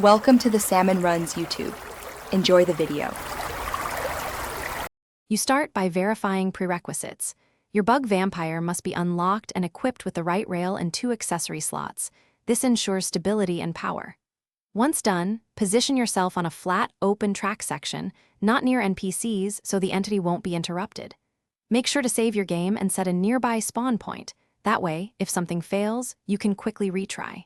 Welcome to the Salmon Runs YouTube. Enjoy the video. You start by verifying prerequisites. Your bug vampire must be unlocked and equipped with the right rail and 2 accessory slots. This ensures stability and power. Once done, position yourself on a flat, open track section, not near NPCs so the entity won't be interrupted. Make sure to save your game and set a nearby spawn point. That way, if something fails, you can quickly retry.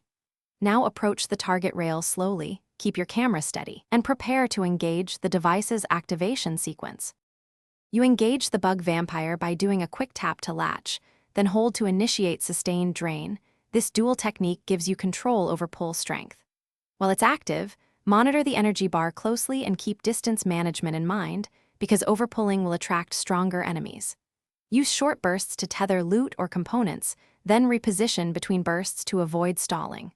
Now approach the target rail slowly, keep your camera steady, and prepare to engage the device's activation sequence. You engage the bug vampire by doing a quick tap to latch, then hold to initiate sustained drain. This dual technique gives you control over pull strength. While it's active, monitor the energy bar closely and keep distance management in mind, because overpulling will attract stronger enemies. Use short bursts to tether loot or components, then reposition between bursts to avoid stalling.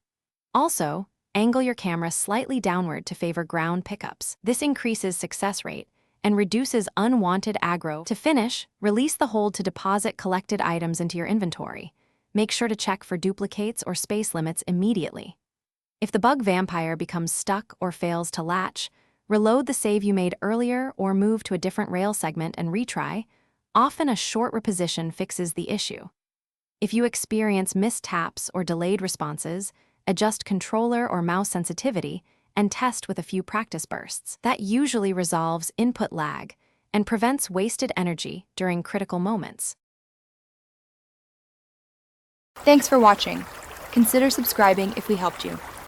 Also, angle your camera slightly downward to favor ground pickups. This increases success rate and reduces unwanted aggro. To finish, release the hold to deposit collected items into your inventory. Make sure to check for duplicates or space limits immediately. If the bug vampire becomes stuck or fails to latch, reload the save you made earlier or move to a different rail segment and retry. Often a short reposition fixes the issue. If you experience missed taps or delayed responses, adjust controller or mouse sensitivity, and test with a few practice bursts. That usually resolves input lag and prevents wasted energy during critical moments. Thanks for watching. Consider subscribing if we helped you.